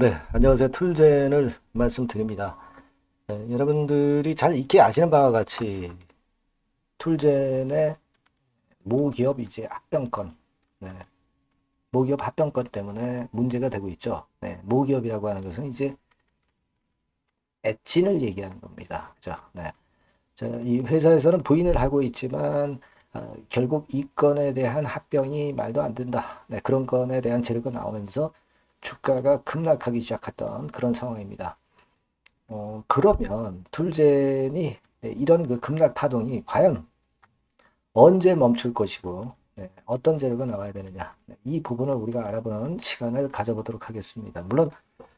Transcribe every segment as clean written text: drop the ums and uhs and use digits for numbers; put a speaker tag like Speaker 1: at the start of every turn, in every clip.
Speaker 1: 네, 안녕하세요. 툴젠을 말씀드립니다. 여러분들이 잘 익히 아시는 바와 같이 툴젠의 모기업 이제 합병권, 네, 모기업 합병권 때문에 문제가 되고 있죠. 네, 모기업이라고 하는 것은 이제 엣진을 얘기하는 겁니다. 그죠? 네. 자, 이 회사에서는 부인을 하고 있지만 결국 이 건에 대한 합병이 말도 안 된다. 네, 그런 건에 대한 재료가 나오면서 주가가 급락하기 시작했던 그런 상황입니다. 그러면 툴젠이 이런 그 급락 파동이 과연 언제 멈출 것이고 어떤 재료가 나와야 되느냐 이 부분을 우리가 알아보는 시간을 가져보도록 하겠습니다. 물론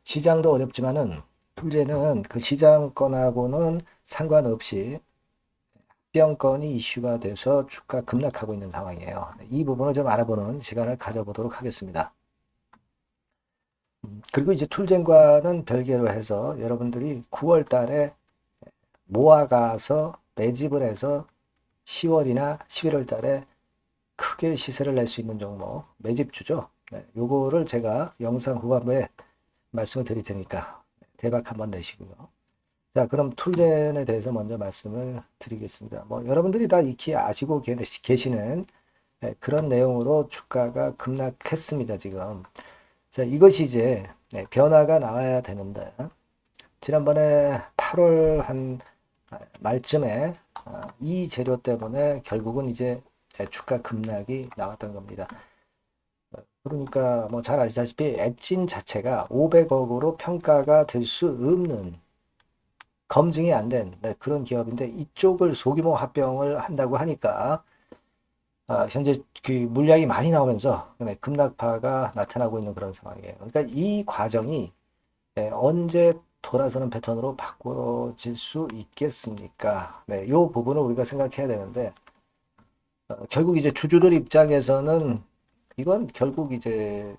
Speaker 1: 시장도 어렵지만은 툴젠은 그 시장권하고는 상관없이 합병권이 이슈가 돼서 주가 급락하고 있는 상황이에요. 이 부분을 좀 알아보는 시간을 가져보도록 하겠습니다. 그리고 이제 툴젠과는 별개로 해서 여러분들이 9월 달에 모아가서 매집을 해서 10월이나 11월 달에 크게 시세를 낼 수 있는 종목 매집주죠. 네, 요거를 제가 영상 후반부에 말씀을 드릴 테니까 대박 한번 내시고요. 자, 그럼 툴젠에 대해서 먼저 말씀을 드리겠습니다. 뭐 여러분들이 다 익히 아시고 계시는 그런 내용으로 주가가 급락했습니다, 지금. 자, 이것이 이제 변화가 나와야 되는데 지난번에 8월 한 말쯤에 이 재료 때문에 결국은 이제 주가 급락이 나왔던 겁니다. 그러니까 뭐 잘 아시다시피 엣진 자체가 500억으로 평가가 될 수 없는 검증이 안 된 그런 기업인데 이쪽을 소규모 합병을 한다고 하니까 현재 그 물량이 많이 나오면서 급락파가 나타나고 있는 그런 상황이에요. 그러니까 이 과정이 언제 돌아서는 패턴으로 바꿔질 수 있겠습니까? 네, 이 부분을 우리가 생각해야 되는데 결국 이제 주주들 입장에서는 이건 결국 이제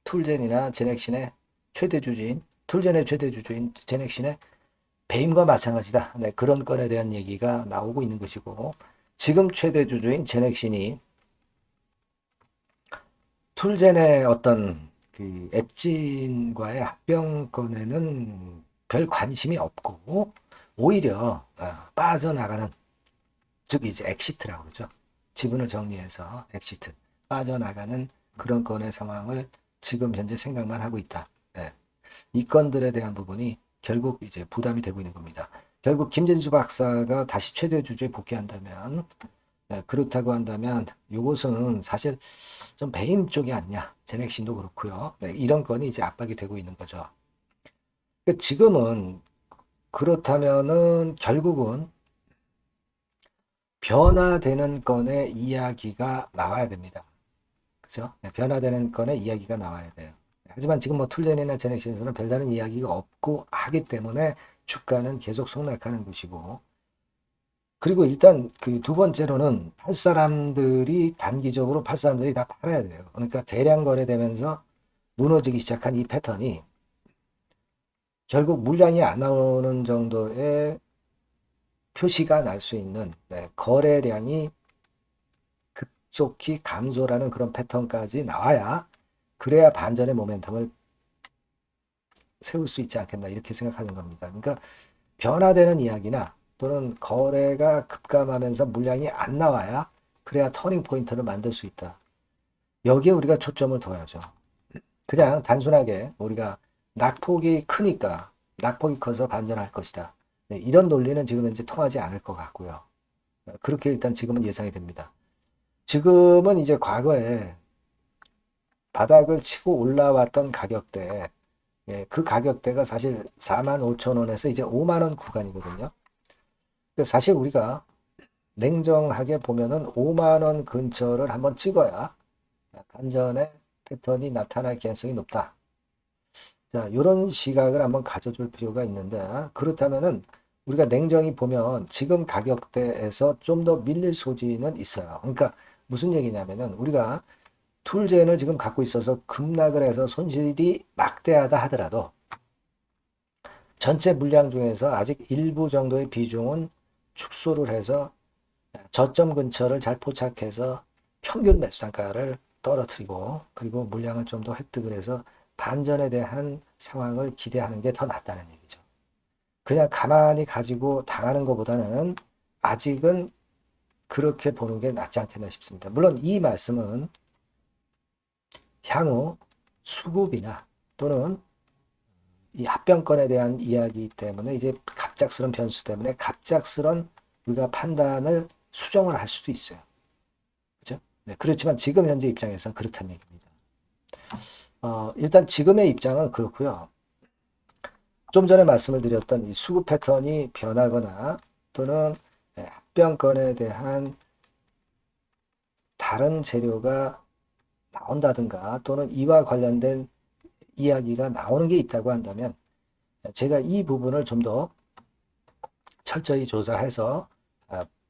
Speaker 1: 툴젠이나 제넥신의 최대 주주인, 툴젠의 최대 주주인 제넥신의 배임과 마찬가지다. 네, 그런 건에 대한 얘기가 나오고 있는 것이고 지금 최대 주주인 제넥신이 툴젠의 어떤 그 앱진과의 합병권에는 별 관심이 없고 오히려 빠져나가는 즉 이제 엑시트라고 그러죠. 지분을 정리해서 엑시트 빠져나가는 그런 건의 상황을 지금 현재 생각만 하고 있다. 네. 이 건들에 대한 부분이 결국 이제 부담이 되고 있는 겁니다. 결국 김진수 박사가 다시 최대 주주에 복귀한다면 그렇다고 한다면 이것은 사실 좀 배임 쪽이 아니냐. 제넥신도 그렇고요. 네, 이런 건이 이제 압박이 되고 있는 거죠. 그러니까 지금은 그렇다면은 결국은 변화되는 건의 이야기가 나와야 됩니다. 그죠? 네, 변화되는 건의 이야기가 나와야 돼요. 하지만 지금 뭐 툴젠이나 제넥신에서는 별다른 이야기가 없고 하기 때문에 주가는 계속 속락하는 것이고 그리고 일단 그 두 번째로는 단기적으로 팔 사람들이 다 팔아야 돼요. 그러니까 대량 거래되면서 무너지기 시작한 이 패턴이 결국 물량이 안 나오는 정도의 표시가 날 수 있는 거래량이 급속히 감소라는 그런 패턴까지 나와야 그래야 반전의 모멘텀을 세울 수 있지 않겠나 이렇게 생각하는 겁니다. 그러니까 변화되는 이야기나 또는 거래가 급감하면서 물량이 안 나와야 그래야 터닝 포인트를 만들 수 있다. 여기에 우리가 초점을 둬야죠. 그냥 단순하게 우리가 낙폭이 크니까 낙폭이 커서 반전할 것이다. 네, 이런 논리는 지금 현재 통하지 않을 것 같고요. 그렇게 일단 지금은 예상이 됩니다. 지금은 이제 과거에 바닥을 치고 올라왔던 가격대, 그 가격대가 사실 4만 5천 원에서 이제 5만 원 구간이거든요. 사실 우리가 냉정하게 보면은 5만 원 근처를 한번 찍어야 반전의 패턴이 나타날 가능성이 높다. 자, 이런 시각을 한번 가져줄 필요가 있는데 그렇다면은 우리가 냉정히 보면 지금 가격대에서 좀 더 밀릴 소지는 있어요. 그러니까 무슨 얘기냐면은 우리가 툴젠을 지금 갖고 있어서 급락을 해서 손실이 막대하다 하더라도 전체 물량 중에서 아직 일부 정도의 비중은 축소를 해서 저점 근처를 잘 포착해서 평균 매수 단가를 떨어뜨리고 그리고 물량을 좀 더 획득을 해서 반전에 대한 상황을 기대하는 게 더 낫다는 얘기죠. 그냥 가만히 가지고 당하는 것보다는 아직은 그렇게 보는 게 낫지 않겠나 싶습니다. 물론 이 말씀은 향후 수급이나 또는 이 합병권에 대한 이야기 때문에 이제 갑작스런 변수 때문에 갑작스런 우리가 판단을 수정을 할 수도 있어요. 그죠? 네, 그렇지만 지금 현재 입장에서는 그렇다는 얘기입니다. 일단 지금의 입장은 그렇고요. 좀 전에 말씀을 드렸던 이 수급 패턴이 변하거나 또는 합병권에 대한 다른 재료가 나온다든가 또는 이와 관련된 이야기가 나오는 게 있다고 한다면 제가 이 부분을 좀 더 철저히 조사해서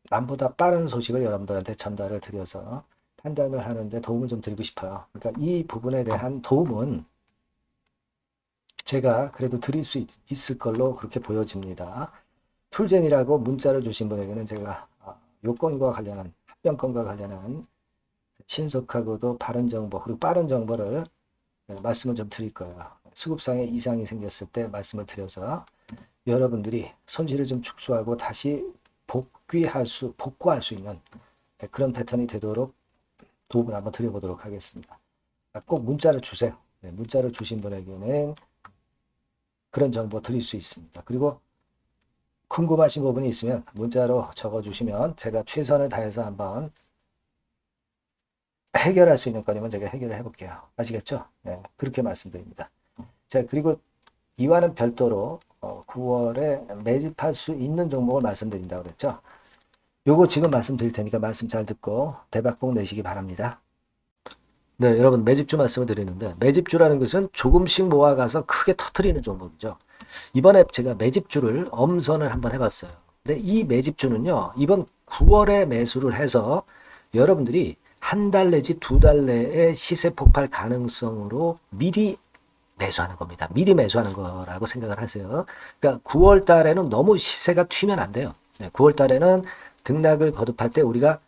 Speaker 1: 남보다 빠른 소식을 여러분들한테 전달을 드려서 판단을 하는데 도움을 좀 드리고 싶어요. 그러니까 이 부분에 대한 도움은 제가 그래도 드릴 수 있을 걸로 그렇게 보여집니다. 툴젠이라고 문자를 주신 분에게는 제가 요건과 관련한 합병권과 관련한 신속하고도 바른 정보 그리고 빠른 정보를 말씀을 좀 드릴 거예요. 수급상에 이상이 생겼을 때 말씀을 드려서 여러분들이 손실을 좀 축소하고 다시 복구할 수 있는 그런 패턴이 되도록 도움을 한번 드려보도록 하겠습니다. 꼭 문자를 주세요. 문자를 주신 분에게는 그런 정보 드릴 수 있습니다. 그리고 궁금하신 부분이 있으면 문자로 적어주시면 제가 최선을 다해서 한번 해결할 수 있는 거면 제가 해결을 해볼게요. 아시겠죠? 네, 그렇게 말씀드립니다. 자, 그리고 이와는 별도로 9월에 매집할 수 있는 종목을 말씀드린다고 그랬죠. 요거 지금 말씀드릴 테니까 말씀 잘 듣고 대박 꼭 내시기 바랍니다. 네, 여러분 매집주 말씀을 드리는데 매집주라는 것은 조금씩 모아가서 크게 터트리는 종목이죠. 이번에 제가 매집주를 엄선을 한번 해봤어요. 근데 이 매집주는요, 이번 9월에 매수를 해서 여러분들이 한 달 내지 두 달 내에 시세 폭발 가능성으로 미리 매수하는 겁니다. 미리 매수하는 거라고 생각을 하세요. 그러니까 9월 달에는 너무 시세가 튀면 안 돼요. 9월 달에는 등락을 거듭할 때 우리가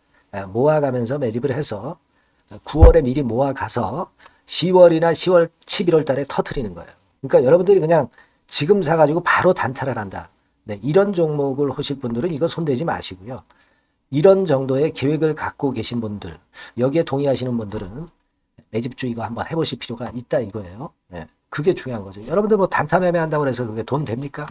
Speaker 1: 모아가면서 매집을 해서 9월에 미리 모아가서 10월이나 10월, 11월 달에 터트리는 거예요. 그러니까 여러분들이 그냥 지금 사가지고 바로 단타를 한다. 네, 이런 종목을 하실 분들은 이거 손대지 마시고요. 이런 정도의 계획을 갖고 계신 분들, 여기에 동의하시는 분들은 매집주 이거 한번 해보실 필요가 있다 이거예요. 네, 그게 중요한 거죠. 여러분들 뭐 단타 매매 한다고 해서 그게 돈 됩니까?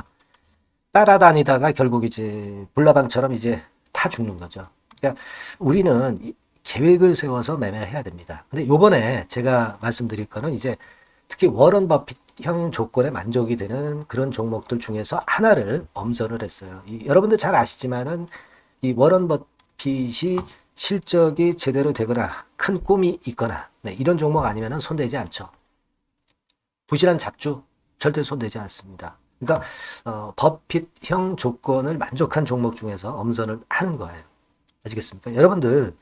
Speaker 1: 따라다니다가 결국 이제 불나방처럼 이제 타 죽는 거죠. 그러니까 우리는 계획을 세워서 매매를 해야 됩니다. 근데 요번에 제가 말씀드릴 거는 이제 특히 워런 버핏형 조건에 만족이 되는 그런 종목들 중에서 하나를 엄선을 했어요. 여러분들 잘 아시지만은 이 워런 버핏이 실적이 제대로 되거나 큰 꿈이 있거나 이런 종목 아니면은 손대지 않죠. 부실한 잡주 절대 손대지 않습니다. 그러니까 버핏형 조건을 만족한 종목 중에서 엄선을 하는 거예요. 아시겠습니까? 여러분들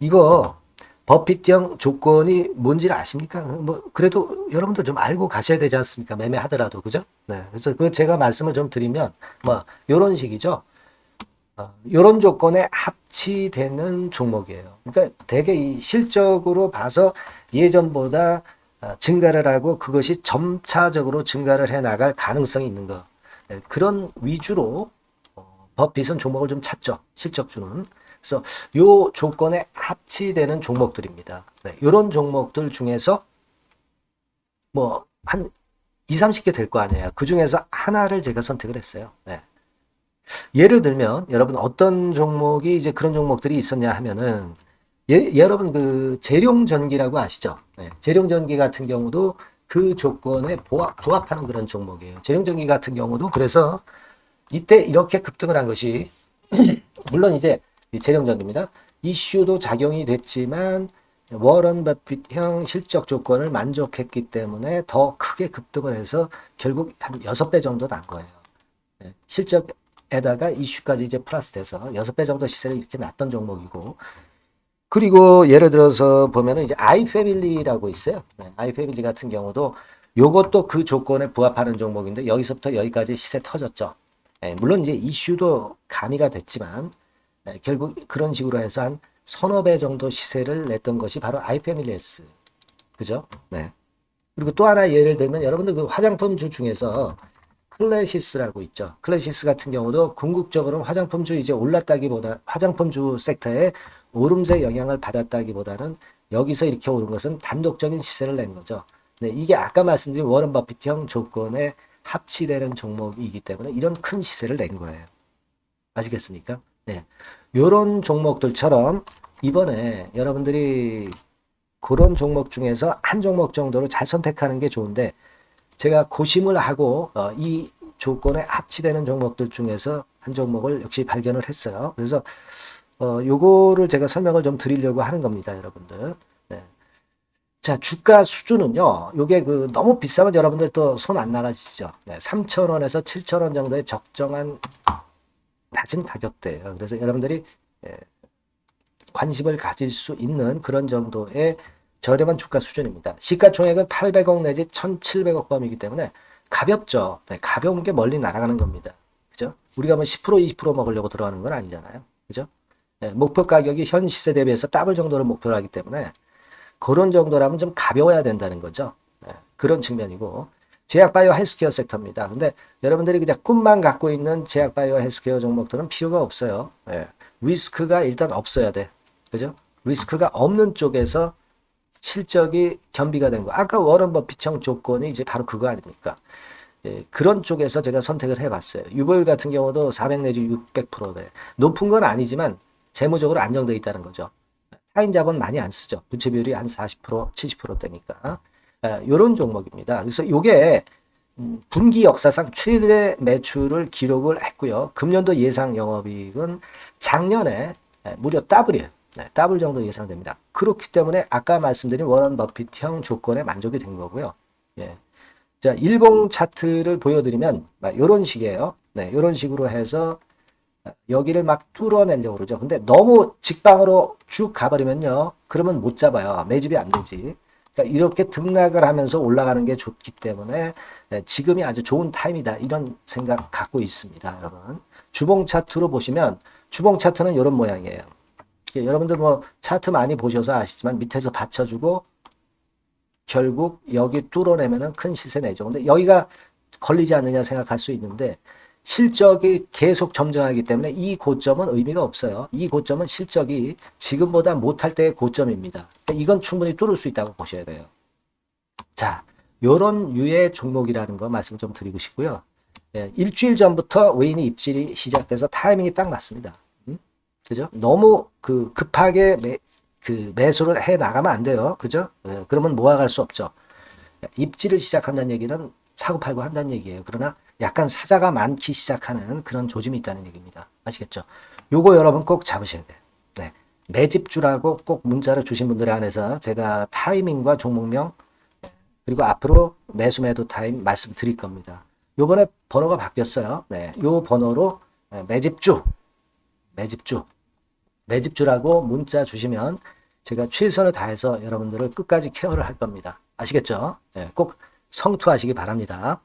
Speaker 1: 이거 버핏형 조건이 뭔지를 아십니까? 뭐 그래도 여러분들 좀 알고 가셔야 되지 않습니까? 매매하더라도 그죠? 네. 그래서 그 제가 말씀을 좀 드리면 뭐 이런 식이죠. 이런 조건에 합치되는 종목이에요. 그러니까 되게 이 실적으로 봐서 예전보다 증가를 하고 그것이 점차적으로 증가를 해 나갈 가능성이 있는 거. 네, 그런 위주로 버핏은 종목을 좀 찾죠. 실적주는. 그래서 요 조건에 합치되는 종목들입니다. 네, 이런 종목들 중에서 뭐 한 2, 30개 될 거 아니에요. 그 중에서 하나를 제가 선택을 했어요. 네. 예를 들면 여러분 어떤 종목이 이제 그런 종목들이 있었냐 하면은 여러분 그 재룡전기라고 아시죠? 네, 재룡전기 같은 경우도 그 조건에 부합하는 그런 종목이에요. 재룡전기 같은 경우도 그래서 이때 이렇게 급등을 한 것이 물론 이제 재룡전기입니다. 이슈도 작용이 됐지만 워런 버핏형 실적 조건을 만족했기 때문에 더 크게 급등을 해서 결국 한 6배 정도 난 거예요. 네, 실적에다가 이슈까지 이제 플러스 돼서 6배 정도 시세를 이렇게 났던 종목이고 그리고 예를 들어서 보면은 이제 아이패밀리라고 있어요. 네, 아이패밀리 같은 경우도 요것도 그 조건에 부합하는 종목인데 여기서부터 여기까지 시세 터졌죠. 네, 물론 이제 이슈도 가미가 됐지만 네, 결국 그런 식으로 해서 한 서너 배 정도 시세를 냈던 것이 바로 아이패밀리스. 그죠? 네. 그리고 또 하나 예를 들면 여러분들 그 화장품주 중에서 클래시스라고 있죠. 클래시스 같은 경우도 궁극적으로는 화장품주 이제 올랐다기보다 화장품주 섹터에 오름세 영향을 받았다기보다는 여기서 이렇게 오른 것은 단독적인 시세를 낸 거죠. 네, 이게 아까 말씀드린 워런 버핏형 조건에 합치되는 종목이기 때문에 이런 큰 시세를 낸 거예요. 아시겠습니까? 네. 요런 종목들처럼 이번에 여러분들이 그런 종목 중에서 한 종목 정도를 잘 선택하는 게 좋은데 제가 고심을 하고 이 조건에 합치되는 종목들 중에서 한 종목을 역시 발견을 했어요. 그래서 요거를 제가 설명을 좀 드리려고 하는 겁니다, 여러분들. 네. 자, 주가 수준은요. 요게 그 너무 비싸면 여러분들 또 손 안 나가시죠. 네, 3,000원에서 7,000원 정도의 적정한 낮은 가격대예요. 그래서 여러분들이 관심을 가질 수 있는 그런 정도의 저렴한 주가 수준입니다. 시가총액은 800억 내지 1,700억 범위이기 때문에 가볍죠. 네, 가벼운 게 멀리 날아가는 겁니다. 그죠? 우리가 뭐 10%, 20% 먹으려고 들어가는 건 아니잖아요. 그죠? 네, 목표 가격이 현 시세 대비해서 더블 정도를 목표로 하기 때문에 그런 정도라면 좀 가벼워야 된다는 거죠. 네, 그런 측면이고 제약바이오 헬스케어 섹터입니다. 근데 여러분들이 그냥 꿈만 갖고 있는 제약바이오 헬스케어 종목들은 필요가 없어요. 네, 리스크가 일단 없어야 돼. 그죠? 리스크가 없는 쪽에서 실적이 겸비가 된 거. 아까 워런 버핏형 조건이 이제 바로 그거 아닙니까? 예, 그런 쪽에서 제가 선택을 해봤어요. 유보율 같은 경우도 400 내지 600%대. 높은 건 아니지만 재무적으로 안정되어 있다는 거죠. 타인 자본 많이 안 쓰죠. 부채 비율이 한 40%, 70%대니까. 이런 종목입니다. 그래서 이게 분기 역사상 최대 매출을 기록을 했고요. 금년도 예상 영업이익은 작년에 무려 더블이에요. 네, 더블 정도 예상됩니다. 그렇기 때문에 아까 말씀드린 워런 버핏형 조건에 만족이 된 거고요. 예. 자, 일봉 차트를 보여드리면 이런 식이에요. 네, 이런 식으로 해서 여기를 막 뚫어내려고 그러죠. 근데 너무 직방으로 쭉 가버리면요. 그러면 못 잡아요. 매집이 안 되지. 그러니까 이렇게 등락을 하면서 올라가는 게 좋기 때문에 지금이 아주 좋은 타임이다. 이런 생각 갖고 있습니다. 여러분. 주봉 차트로 보시면 주봉 차트는 이런 모양이에요. 여러분들 뭐 차트 많이 보셔서 아시지만 밑에서 받쳐주고 결국 여기 뚫어내면은 큰 시세 내죠. 근데 여기가 걸리지 않느냐 생각할 수 있는데 실적이 계속 점증하기 때문에 이 고점은 의미가 없어요. 이 고점은 실적이 지금보다 못할 때의 고점입니다. 이건 충분히 뚫을 수 있다고 보셔야 돼요. 자, 요런 유의 종목이라는 거 말씀 좀 드리고 싶고요. 예, 일주일 전부터 외인이 입질이 시작돼서 타이밍이 딱 맞습니다. 그죠? 너무 급하게 매수를 해 나가면 안 돼요. 그죠? 예, 그러면 모아갈 수 없죠. 입지를 시작한다는 얘기는 사고 팔고 한다는 얘기예요. 그러나 약간 사자가 많기 시작하는 그런 조짐이 있다는 얘기입니다. 아시겠죠? 요거 여러분 꼭 잡으셔야 돼요. 네. 매집주라고 꼭 문자를 주신 분들에 한해서 제가 타이밍과 종목명 그리고 앞으로 매수 매도 타임 말씀드릴 겁니다. 요번에 번호가 바뀌었어요. 네. 요 번호로 매집주라고 문자 주시면 제가 최선을 다해서 여러분들을 끝까지 케어를 할 겁니다. 아시겠죠? 네, 꼭 성투하시기 바랍니다.